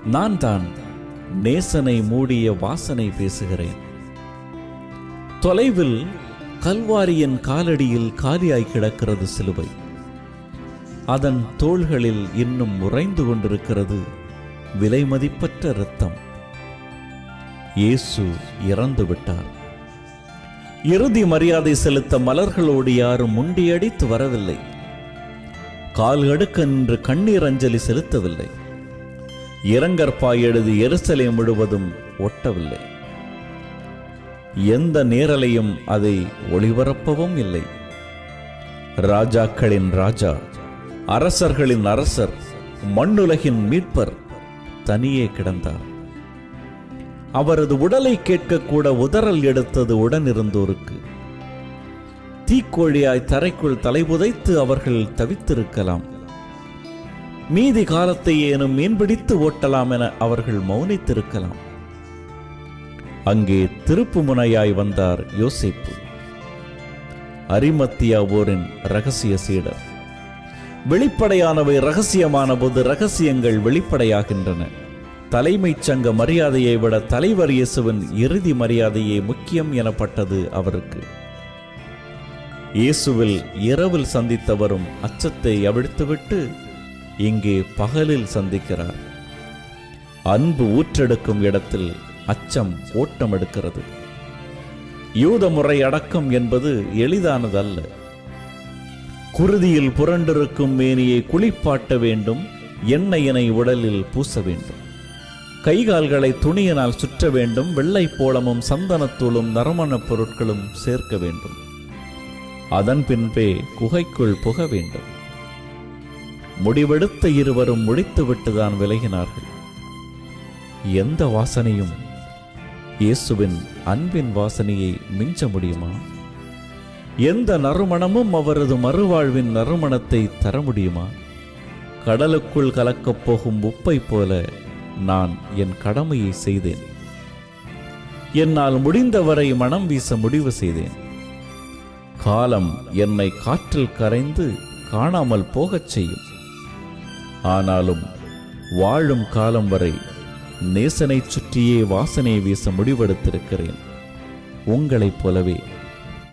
நான் தான் நேசனை மூடிய வாசனை பேசுகிறேன். தொலைவில் கல்வாரியின் காலடியில் காலியாய் கிடக்கிறது சிலுவை. அதன் தோள்களில் இன்னும் உறைந்து கொண்டிருக்கிறது விலை மதிப்பற்ற இரத்தம். இயேசு இறந்து விட்டார். இறுதி மரியாதை செலுத்த மலர்களோடு யாரும் முண்டியடித்து வரவில்லை. கால் அடுக்க நின்று கண்ணீர் அஞ்சலி செலுத்தவில்லை. இரங்கற்பாய் எழுதி எருசலேம் முழுவதும் ஒட்டவில்லை. எந்த நேரலையும் அதை ஒளிபரப்பவும் இல்லை. ராஜாக்களின் ராஜா, அரசர்களின் அரசர், மண்ணுலகின் மீட்பர் தனியே கிடந்தார். அவரது உடலை கேட்கக்கூட உதறல் எடுத்தது உடனிருந்தோருக்கு. தீக்கோழியாய் தரைக்குள் தலைபுதைத்து அவர்கள் தவித்திருக்கலாம். மீதி காலத்தை ஏனும் மீன்பிடித்து ஓட்டலாம் என அவர்கள் மௌனித்திருக்கலாம். அங்கே திருப்பு முனையாய் வந்தார் யோசேப்பு, அரிமத்தியா ஊரின் இரகசிய சீடர். வெளிப்படையானவை இரகசியமான போது இரகசியங்கள் வெளிப்படையாகின்றன. தலைமைச் சங்க மரியாதையை விட தலைவர் இயேசுவின் இறுதி மரியாதையே முக்கியம் எனப்பட்டது அவருக்கு. இயேசுவில் இரவில் சந்தித்தவரும் அச்சத்தை அவிழ்த்துவிட்டு இங்கே பகலில் சந்திக்கிறார். அன்பு ஊற்றெடுக்கும் இடத்தில் அச்சம் ஓட்டம் எடுக்கிறது. யூத முறை அடக்கம் என்பது எளிதானதல்ல. குருதியில் புரண்டிருக்கும் மேனியை குளிப்பாட்ட வேண்டும், எண்ணெயினை உடலில் பூச வேண்டும், கைகால்களை துணியினால் சுற்ற வேண்டும், வெள்ளை போளமும் சந்தனத்தூளும் நறுமணப் பொருட்களும் சேர்க்க வேண்டும். அதன் பின்பே குகைக்குள் புக வேண்டும். முடிவெடுத்த இருவரும் முடித்துவிட்டுதான் விலகினார்கள். எந்த வாசனையும் இயேசுவின் அன்பின் வாசனையை மிஞ்ச முடியுமா? எந்த நறுமணமும் அவரது மறுவாழ்வின் நறுமணத்தை தர முடியுமா? கடலுக்குள் கலக்கப் போகும் உப்பை போல நான் என் கடமையை செய்தேன். என்னால் முடிந்தவரை மனம் வீச முடிவு செய்தேன். காலம் என்னை காற்றில் கரைந்து காணாமல் போகச் செய்யும். ஆனாலும் வாழும் காலம் வரை நேசனை சுற்றியே வாசனை வீச முடிவெடுத்திருக்கிறேன். உங்களைப் போலவே